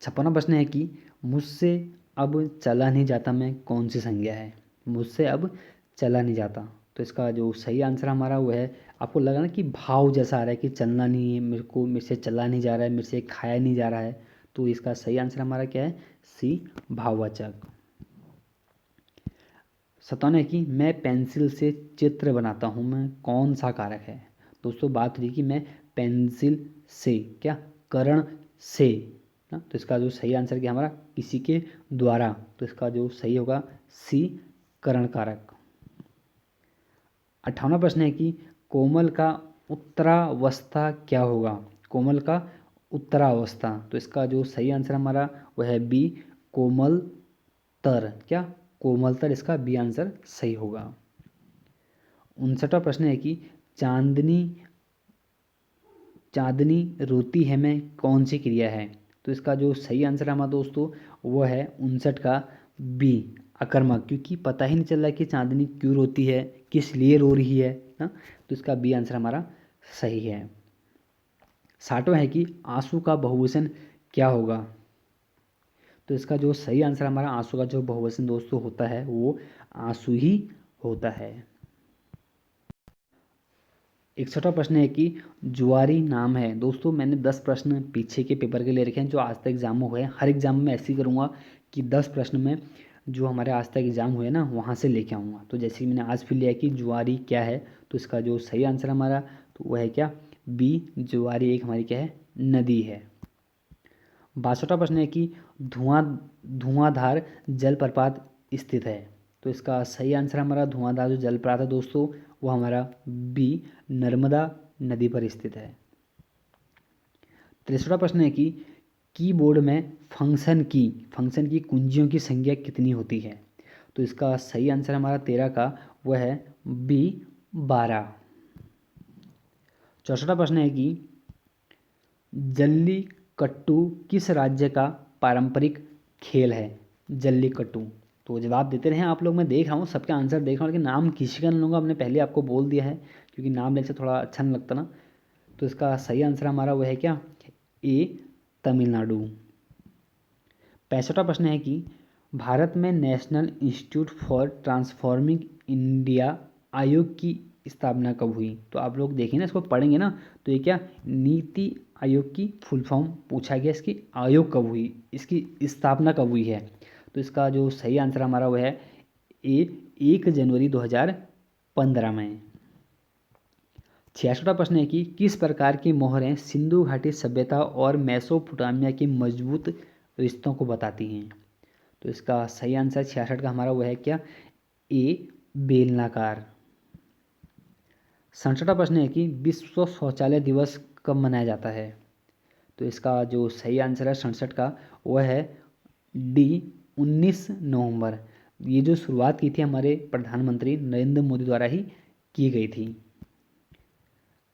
56वां प्रश्न है कि मुझसे अब चला नहीं जाता में कौन सी संज्ञा है। मुझसे अब चला नहीं जाता, तो इसका जो सही आंसर हमारा वो है, आपको लगा ना कि भाव जैसा आ रहा है कि चलना नहीं है मेरे को, मेरे से चला नहीं जा रहा है, मेरे से खाया नहीं जा रहा है, तो इसका सही आंसर हमारा क्या है, सी भाववाचक। 57 है कि मैं पेंसिल से चित्र बनाता हूँ मैं कौन सा कारक है। दोस्तों बात हुई कि मैं पेंसिल से क्या, करण से ना, तो इसका जो सही आंसर क्या हमारा, किसी के द्वारा, तो इसका जो सही होगा सी करण कारक। 58वां प्रश्न है कि कोमल का उत्तरावस्था क्या होगा। कोमल का उत्तरावस्था, तो इसका जो सही आंसर हमारा वह है बी कोमलतर, क्या कोमलतर, इसका बी आंसर सही होगा। 59वां प्रश्न है कि चांदनी चांदनी रोती है में कौन सी क्रिया है। तो इसका जो सही आंसर हमारा दोस्तों वो है 59 का बी अकर्मक, क्योंकि पता ही नहीं चल रहा है कि चांदनी क्यों रोती है, किस लिए रो रही है ना, तो इसका बी आंसर हमारा सही है। 60वां है कि आंसू का बहुवचन क्या होगा। तो इसका जो सही आंसर हमारा आंसू का जो बहुवचन दोस्तों होता है वो आंसू ही होता है। 61वां प्रश्न है कि जुआरी नाम है। दोस्तों मैंने 10 प्रश्न पीछे के पेपर के ले रखे हैं जो आज तक एग्जाम में हुए हैं। हर एग्जाम में ऐसे ही करूँगा कि 10 प्रश्न में जो हमारे आज तक एग्जाम हुए ना वहाँ से लेके आऊँगा। तो जैसे कि मैंने आज फिर लिया कि जुआरी क्या है, तो इसका जो सही आंसर हमारा तो वह है क्या, बी जुआरी एक हमारी क्या है, नदी है। 62वां प्रश्न है कि धुआंधार जलप्रपात स्थित है। तो इसका सही आंसर हमारा धुआंधार जो जलप्रपात है दोस्तों वो हमारा बी नर्मदा नदी पर स्थित है। 63वां प्रश्न है कि कीबोर्ड में फंक्शन की कुंजियों की संख्या कितनी होती है। तो इसका सही आंसर हमारा 13 का वह है बी 12। 64वां प्रश्न है कि जल्लीकट्टू किस राज्य का पारंपरिक खेल है। जल्लीकट्टू, तो जवाब देते रहे आप लोग, मैं देख रहा हूँ सबके आंसर देख रहा हूँ, लेकिन नाम किसी का नहीं लूँगा, हमने पहले आपको बोल दिया है क्योंकि नाम लेने से थोड़ा अच्छा नहीं लगता ना। तो इसका सही आंसर हमारा वह है क्या, ए तमिलनाडु। 65वां प्रश्न है कि भारत में national institute for transforming India आयोग की स्थापना कब हुई। तो आप लोग देखें ना, इसको पढ़ेंगे ना, तो ये क्या, नीति आयोग की फुल फॉर्म पूछा गया, इसकी आयोग कब हुई, इसकी स्थापना कब हुई है। तो इसका जो सही आंसर हमारा वह है ए 1 जनवरी 2015 में। 66वां प्रश्न है कि किस प्रकार की मोहरें सिंधु घाटी सभ्यता और मेसोपोटामिया के मजबूत रिश्तों को बताती हैं। तो इसका सही आंसर 66 का हमारा वह है क्या, ए बेलनाकार। 67वां प्रश्न है कि विश्व शौचालय दिवस कब मनाया जाता है। तो इसका जो सही आंसर है 67 का वह है डी 19 नवंबर। ये जो शुरुआत की थी हमारे प्रधानमंत्री नरेंद्र मोदी द्वारा ही की गई थी।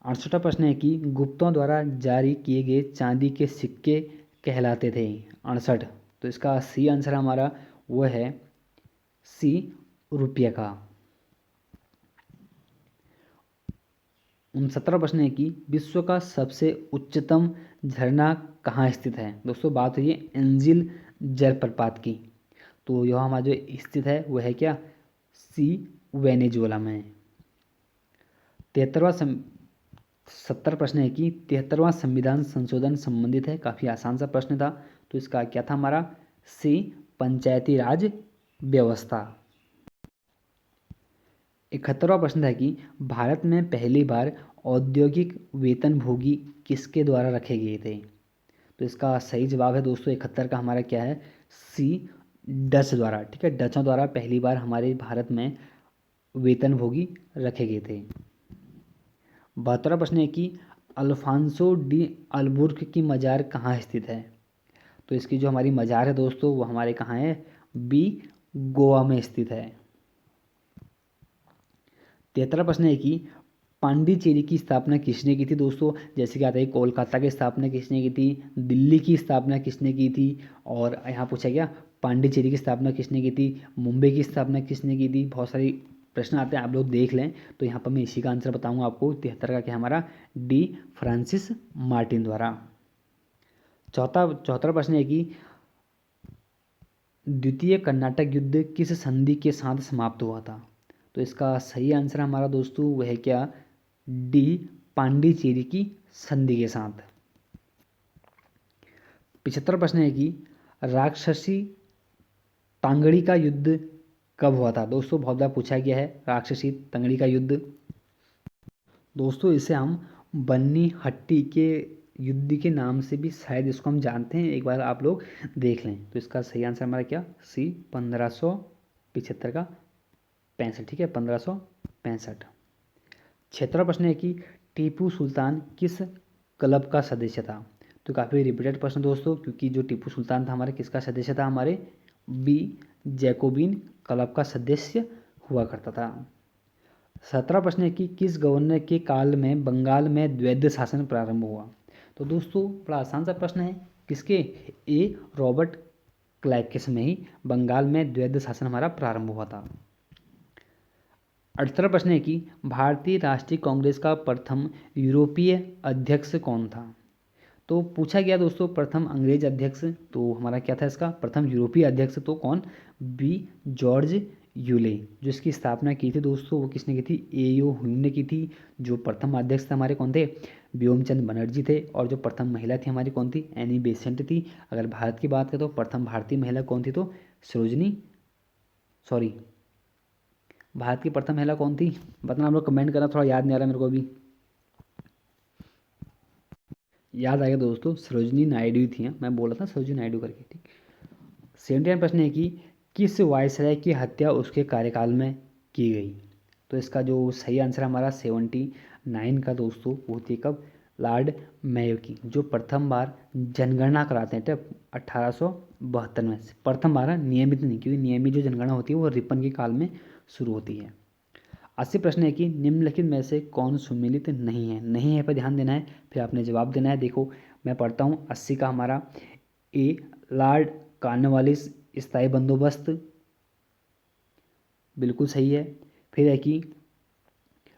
68वां प्रश्न है कि गुप्तों द्वारा जारी किए गए चांदी के सिक्के कहलाते थे। 68, तो इसका सी आंसर हमारा वो है सी, रुपये का। 69वां प्रश्न है कि विश्व का सबसे उच्चतम झरना कहाँ स्थित है। दोस्तों बात हुई है एंजिल जलप्रपात की, तो यह हमारा जो स्थित है वह है क्या, सी, वेनेजुएला में। 70वां प्रश्न है कि 73वां संविधान संशोधन संबंधित है। काफ़ी आसान सा प्रश्न था, तो इसका क्या था हमारा सी, पंचायती राज व्यवस्था। 71वां प्रश्न था कि भारत में पहली बार औद्योगिक वेतनभोगी किसके द्वारा रखे गए थे। तो इसका सही जवाब है दोस्तों 71 का हमारा क्या है, सी, डच द्वारा। ठीक है, डचों द्वारा पहली बार हमारे भारत में वेतनभोगी रखे गए थे। 72वां प्रश्न है कि अल्फांसो डी अल्बुर्क की मज़ार कहाँ स्थित है। तो इसकी जो हमारी मज़ार है दोस्तों वो हमारे कहाँ है, बी, गोवा में स्थित है। 73वां प्रश्न है कि पांडिचेरी की स्थापना किसने की थी। दोस्तों जैसे कि आता है कोलकाता की स्थापना किसने की थी, दिल्ली की स्थापना किसने की थी, और यहाँ पूछा गया पांडिचेरी की स्थापना किसने की थी, मुंबई की स्थापना किसने की थी। बहुत सारी प्रश्न आते हैं, आप लोग देख लें। तो यहाँ पर मैं इसी का आंसर बताऊँगा आपको। 73 का क्या हमारा डी, फ्रांसिस मार्टिन द्वारा। चौथा प्रश्न है कि द्वितीय कर्नाटक युद्ध किस संधि के साथ समाप्त हुआ था। तो इसका सही आंसर हमारा दोस्तों वह है क्या, डी, पांडिचेरी की संधि के साथ। 75वां प्रश्न है कि राक्षसी तांगड़ी का युद्ध कब हुआ था। दोस्तों बहुत बार पूछा गया है राक्षसी तांगड़ी का युद्ध। दोस्तों इसे हम बन्नी हट्टी के युद्ध के नाम से भी शायद इसको हम जानते हैं, एक बार आप लोग देख लें। तो इसका सही आंसर हमारा क्या, सी, 1575 का 65। ठीक है, 1565। 76वां प्रश्न है कि टीपू सुल्तान किस क्लब का सदस्य था। तो काफ़ी रिपीटेड प्रश्न दोस्तों, क्योंकि जो टीपू सुल्तान था हमारे किसका सदस्य था, हमारे बी, जैकोबिन क्लब का सदस्य हुआ करता था। 17वां प्रश्न है कि किस गवर्नर के काल में बंगाल में द्वैध शासन प्रारंभ हुआ। तो दोस्तों बड़ा आसान सा प्रश्न है, किसके, ए, रॉबर्ट क्लाइव के समय ही बंगाल में द्वैध शासन हमारा प्रारंभ हुआ था। 18वां प्रश्न है कि भारतीय राष्ट्रीय कांग्रेस का प्रथम यूरोपीय अध्यक्ष कौन था। तो पूछा गया दोस्तों प्रथम अंग्रेज अध्यक्ष, तो हमारा क्या था इसका प्रथम यूरोपीय अध्यक्ष, तो कौन, बी, जॉर्ज यूले। जो इसकी स्थापना की थी दोस्तों वो किसने की थी, एओ ह्यूम ने की थी। जो प्रथम अध्यक्ष थे हमारे कौन थे, व्योमचंद बनर्जी थे। और जो प्रथम महिला थी हमारी कौन थी, एनी बेसेंट थी। अगर भारत की बात करें तो प्रथम भारतीय महिला कौन थी, तो सरोजनी, सॉरी, भारत की प्रथम महिला कौन थी, बताना आप लोग कमेंट करना, थोड़ा याद नहीं आ रहा मेरे को अभी। याद आ गया दोस्तों, सरोजनी नायडू थी। मैं बोला था सरोजनी नायडू करके। ठीक, 79वां प्रश्न है कि किस वायसराय की हत्या उसके कार्यकाल में की गई। तो इसका जो सही आंसर हमारा 79 का दोस्तों वो थी कब, लॉर्ड मेयो की, जो प्रथम बार जनगणना कराते हैं तब 1872 में। प्रथम बार है, नियमित नहीं, क्योंकि नियमित जो जनगणना होती है वो रिपन के काल में शुरू होती है। 80 प्रश्न है कि निम्नलिखित में से कौन सुमेलित नहीं है। नहीं है पर ध्यान देना है, फिर आपने जवाब देना है। देखो मैं पढ़ता हूँ 80 का हमारा, ए, लॉर्ड कॉर्नवालिस स्थायी बंदोबस्त, बिल्कुल सही है। फिर है कि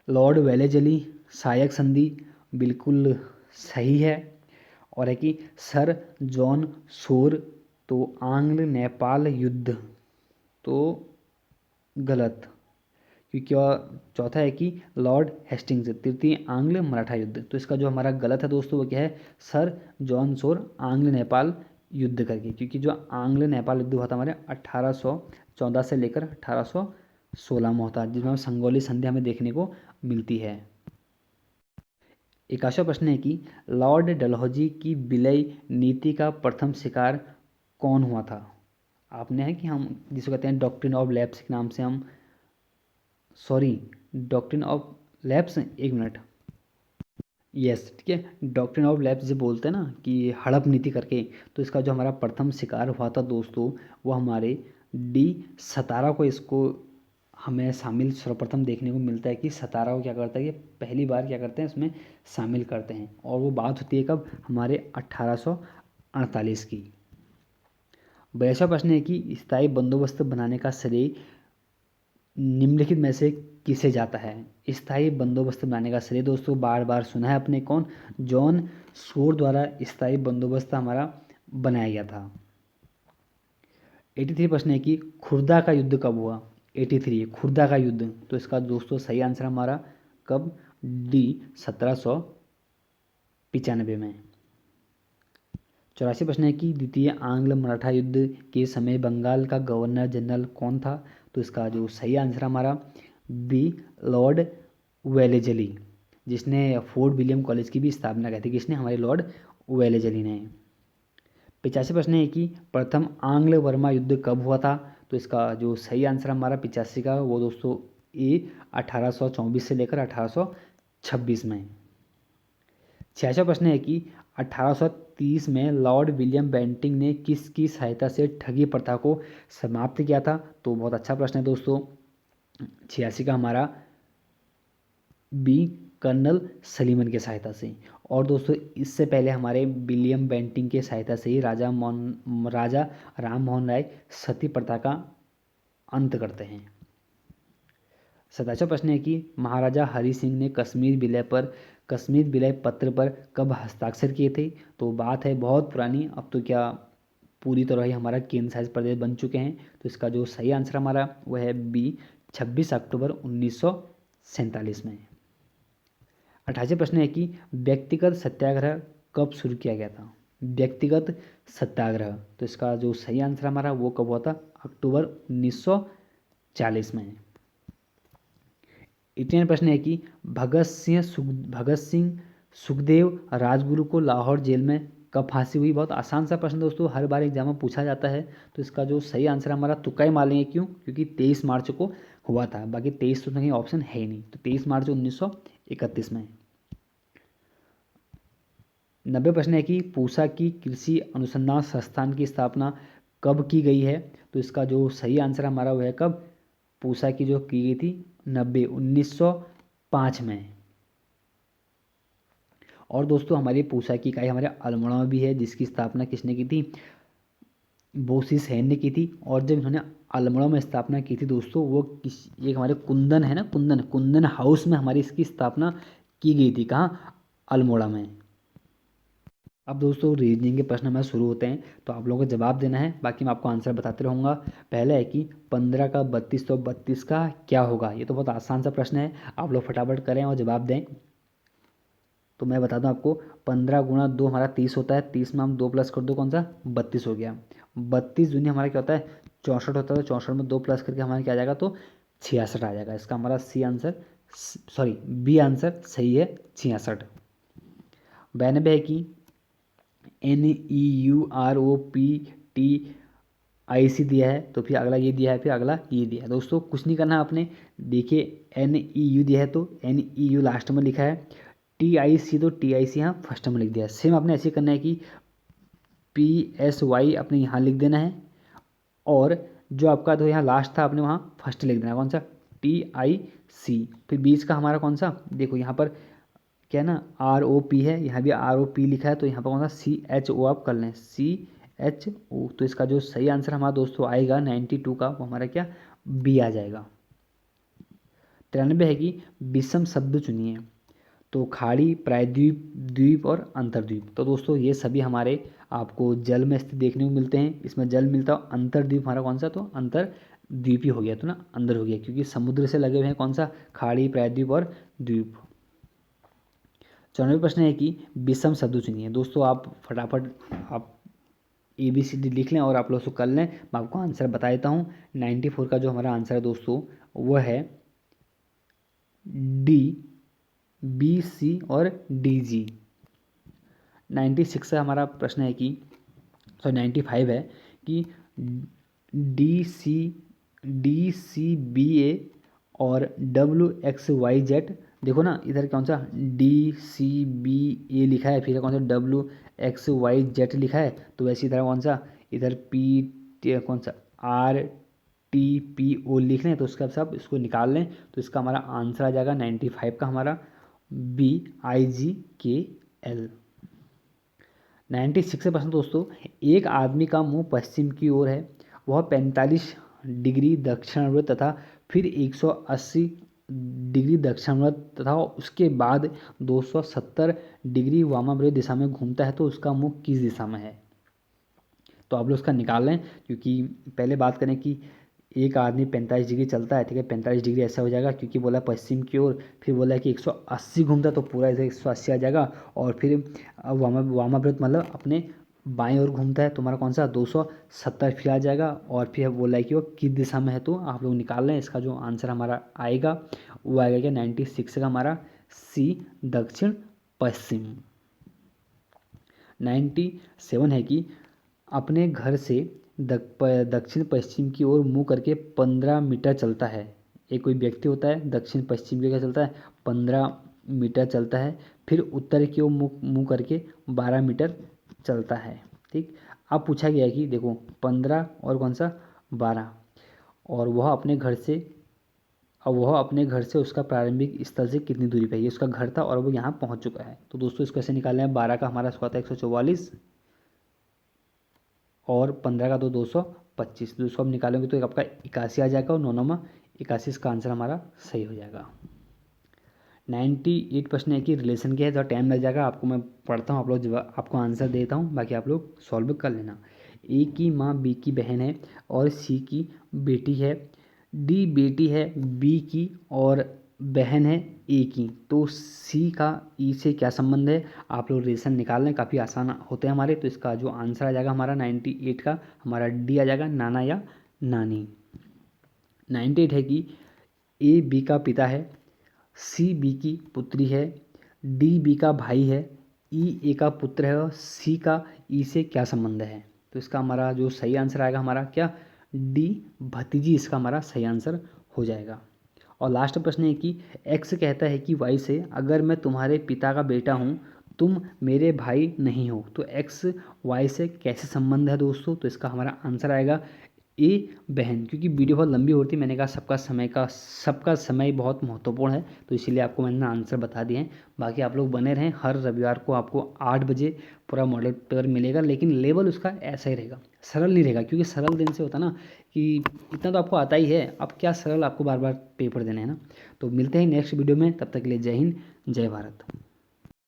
लॉर्ड वेलेजली सहायक संधि, बिल्कुल सही है। और है कि सर जॉन शोर, तो आंग्ल नेपाल युद्ध, तो गलत, क्योंकि और चौथा है कि लॉर्ड हेस्टिंग्स, तृतीय आंग्ल मराठा युद्ध। तो इसका जो हमारा गलत है दोस्तों वो क्या है, सर जॉन शोर आंग्ल नेपाल युद्ध करके, क्योंकि जो आंग्ल नेपाल युद्ध हुआ था हमारे 1814 से लेकर 1816 में होता है, जिसमें हम संगोली संधि हमें देखने को मिलती है। 81वां प्रश्न है कि लॉर्ड डलहौजी की विलय नीति का प्रथम शिकार कौन हुआ था। आपने है कि हम जिसको कहते हैं डॉक्ट्रिन ऑफ लैप्स के नाम से हम, सॉरी, डॉक्ट्रिन ऑफ लैप्स, एक मिनट, यस, ठीक है, डॉक्ट्रिन ऑफ लैप्स जो बोलते हैं ना कि हड़प नीति करके। तो इसका जो हमारा प्रथम शिकार हुआ था दोस्तों वो हमारे डी, 17 को इसको हमें शामिल सर्वप्रथम देखने को मिलता है कि सतारा को क्या करता है, ये पहली बार क्या करते हैं इसमें शामिल करते हैं। और वो बात होती है कब, हमारे 1848 की। 42वां प्रश्न है कि स्थायी बंदोबस्त बनाने का श्रेय निम्नलिखित में से किसे जाता है। स्थायी बंदोबस्त बनाने का श्रेय दोस्तों बार बार सुना है अपने, कौन, जॉन शोर द्वारा स्थायी बंदोबस्त हमारा बनाया गया था। 83 प्रश्न है कि खुर्दा का युद्ध कब हुआ। 83 खुर्दा का युद्ध, तो इसका दोस्तों सही आंसर हमारा कब, डी 1795 में। 84 प्रश्न है कि द्वितीय आंग्ल मराठा युद्ध के समय बंगाल का गवर्नर जनरल कौन था। तो इसका जो सही आंसर हमारा बी लॉर्ड वेलेजली, जिसने फोर्ट विलियम कॉलेज की भी स्थापना की थी। किसने, हमारे लॉर्ड वेलेजली ने। 85 प्रश्न है कि प्रथम आंग्ल बर्मा युद्ध कब हुआ था। तो इसका जो सही आंसर हमारा 85 का वो दोस्तों ए 1824 से लेकर 1826 में। 86वां प्रश्न है कि 1830 में लॉर्ड विलियम बेंटिंग ने किसकी सहायता से ठगी प्रथा को समाप्त किया था। तो बहुत अच्छा प्रश्न है दोस्तों। 86 का हमारा बी कर्नल सलीमन की सहायता से। और दोस्तों इससे पहले हमारे विलियम बेंटिंग के सहायता से ही राजा राम मोहन राय सती प्रथा का अंत करते हैं। 27वां प्रश्न है कि महाराजा हरि सिंह ने कश्मीर विलय पत्र पर कब हस्ताक्षर किए थे। तो बात है बहुत पुरानी, अब तो क्या पूरी तरह ही हमारा केंद्र शासित प्रदेश बन चुके हैं। तो इसका जो सही आंसर हमारा वह है बी 26 अक्टूबर 1947 में। 28वां प्रश्न है कि व्यक्तिगत सत्याग्रह कब शुरू किया गया था। व्यक्तिगत सत्याग्रह, तो इसका जो सही आंसर हमारा वो कब हुआ था, अक्टूबर 1940 में। 18वां प्रश्न है कि भगत सिंह सुखदेव राजगुरु को लाहौर जेल में कब फांसी हुई। बहुत आसान सा प्रश्न दोस्तों, हर बार एग्जाम में पूछा जाता है। तो इसका जो सही आंसर हमारा तुक्का ही मार लेंगे, क्यों, क्योंकि 23 मार्च को हुआ था। बाकी 23 तो कहीं ऑप्शन है ही नहीं, तो 23 मार्च 1931 में। 90 प्रश्न है कि पूसा की कृषि अनुसंधान संस्थान की स्थापना कब की गई है। तो इसका जो सही आंसर हमारा वह है कब, पूसा की जो की गई थी 1905 में। और दोस्तों हमारी पूसा की इकाई हमारे अल्मोड़ा में भी है, जिसकी स्थापना किसने की थी, बोसी सेन ने की थी। और जब इन्होंने अल्मोड़ा में स्थापना की थी दोस्तों, वो एक हमारे कुंदन है ना, कुंदन हाउस में हमारी इसकी स्थापना की गई थी। कहाँ, अल्मोड़ा में। अब दोस्तों रीजनिंग के प्रश्न हमारे शुरू होते हैं, तो आप लोगों को जवाब देना है, बाकी मैं आपको आंसर बताते रहूँगा। पहला है कि 15 का 32 तो 32 का क्या होगा। ये तो बहुत आसान सा प्रश्न है, आप लोग फटाफट करें और जवाब दें। तो मैं बता दूं आपको, 15 गुणा 2 हमारा 30 होता है। 30 में हम 2 प्लस कर दो, कौन सा, 32 हो गया। 32 दूनी हमारा क्या होता है, 64 होता है। तो 64 में 2 प्लस करके हमारा क्या आ जाएगा, तो 66 आ जाएगा। इसका हमारा C answer, sorry B answer सही है, 66। 92 है कि NEUROPTIC दिया है, तो फिर अगला ये दिया है, फिर अगला ये दिया है। दोस्तों कुछ नहीं करना है आपने, देखिए NEU दिया है तो NEU लास्ट में लिखा है, TIC तो TIC यहाँ फर्स्ट में लिख दिया है। सेम आपने ऐसे करना है कि PSY अपने यहाँ लिख देना है, और जो आपका तो यहाँ लास्ट था आपने वहाँ फर्स्ट लिख देना है, कौन सा, TIC। फिर बीच का हमारा कौन सा, देखो यहाँ पर क्या है ना, ROP है, यहाँ भी ROP लिखा है, तो यहाँ पर कौन सा CHO आप कर लें, CHO। तो इसका जो सही आंसर हमारा दोस्तों आएगा 92 का, वो हमारा क्या, बी आ जाएगा। 93 है कि विषम शब्द चुनिए। तो खाड़ी, प्रायद्वीप, द्वीप और अंतर्द्वीप। तो दोस्तों ये सभी हमारे आपको जल में स्थित देखने को मिलते हैं। इसमें जल मिलता है, अंतर्द्वीप हमारा कौन सा, तो अंतर्द्वीप ही हो गया, तो ना अंदर हो गया, क्योंकि समुद्र से लगे हुए हैं, कौन सा, खाड़ी, प्रायद्वीप और द्वीप। 94 प्रश्न है कि विषम शब्द चुनिए। दोस्तों आप फटाफट आप ABCD लिख लें और आप लोग उसको कर लें, मैं आपको आंसर बता देता हूँ। 94 का जो हमारा आंसर है दोस्तों वो है D, BC और DG। 96 का हमारा प्रश्न है कि, सॉरी 95 है कि DCBA और WXYZ। देखो ना इधर कौन सा DCBA लिखा है, फिर कौन सा WXYZ लिखा है, तो वैसे इधर कौन सा, इधर P कौन सा TPO लिख लें तो उसका सब इसको निकाल लें तो इसका हमारा आंसर आ जाएगा 95 का हमारा BIGKL। 96 प्रश्न दोस्तों, एक आदमी का मुंह पश्चिम की ओर है, वह 45 डिग्री दक्षिणावर्त तथा फिर 180 डिग्री दक्षिणावर्त तथा उसके बाद 270 डिग्री वामाव्रत दिशा में घूमता है, तो उसका मुंह किस दिशा में है। तो आप लोग उसका निकाल लें, क्योंकि पहले बात करें कि एक आदमी 45 डिग्री चलता है, ठीक है, 45 डिग्री ऐसा हो जाएगा क्योंकि बोला पश्चिम की ओर, फिर बोला कि 180 घूमता है तो पूरा इधर 180 आ जाएगा, और फिर वामाव्रत मतलब अपने बाएं ओर घूमता है तो हमारा कौन सा 270 फिर आ जाएगा, और फिर बोला है कि वो किस दिशा में है। तो आप लोग निकाल लें, इसका जो आंसर हमारा आएगा वो आएगा क्या 96 का हमारा C दक्षिण पश्चिम। 97 है कि अपने घर से दक्षिण पश्चिम की ओर मुंह करके 15 मीटर चलता है। एक कोई व्यक्ति होता है दक्षिण पश्चिम की ओर चलता है 15 मीटर चलता है, फिर उत्तर की ओर मुंह करके 12 मीटर चलता है। ठीक, अब पूछा गया है कि देखो 15 और कौन सा 12, और वह अपने घर से उसका प्रारंभिक स्थल से कितनी दूरी पर है। ये उसका घर था और वो यहाँ पहुँच चुका है। तो दोस्तों इसको ऐसे निकालना है, 12 का हमारा स्क्वायर था 144 और 15 का तो 225, 200 अब निकालेंगे तो आपका 81 आ जाएगा, और 9 81, इसका आंसर हमारा सही हो जाएगा। 98 प्रश्न है कि रिलेशन क्या है, जो टाइम लग जाएगा आपको, मैं पढ़ता हूँ, आप लोग आपको आंसर देता हूँ, बाकी आप लोग सॉल्व कर लेना। ए की माँ बी की बहन है और सी की बेटी है, डी बेटी है बी की और बहन है ए की, तो सी का ई से क्या संबंध है। आप लोग रिलेशन निकाल लें, काफ़ी आसान होते हैं हमारे। तो इसका जो आंसर आ जाएगा हमारा 98 का हमारा डी आ जाएगा, नाना या नानी। 98 है कि ए बी का पिता है, सी बी की पुत्री है, डी बी का भाई है, ई ए का पुत्र है, और सी का ई से क्या संबंध है। तो इसका हमारा जो सही आंसर आएगा हमारा क्या डी भतीजी, इसका हमारा सही आंसर हो जाएगा। और लास्ट प्रश्न है कि एक्स कहता है कि वाई से, अगर मैं तुम्हारे पिता का बेटा हूँ तुम मेरे भाई नहीं हो, तो एक्स वाई से कैसे संबंध है दोस्तों। तो इसका हमारा आंसर आएगा ए बहन, क्योंकि वीडियो बहुत लंबी होती है, मैंने कहा सबका समय बहुत महत्वपूर्ण है, तो इसीलिए आपको मैंने आंसर बता दिए हैं। बाकी आप लोग बने रहें, हर रविवार को आपको 8 बजे पूरा मॉडल पेपर मिलेगा, लेकिन लेवल उसका ऐसा ही रहेगा, सरल नहीं रहेगा, क्योंकि सरल दिन से होता ना कि इतना तो आपको आता ही है, अब क्या सरल आपको बार बार पेपर देने हैं ना। तो मिलते हैं नेक्स्ट वीडियो में, तब तक के लिए जय हिंद जय भारत।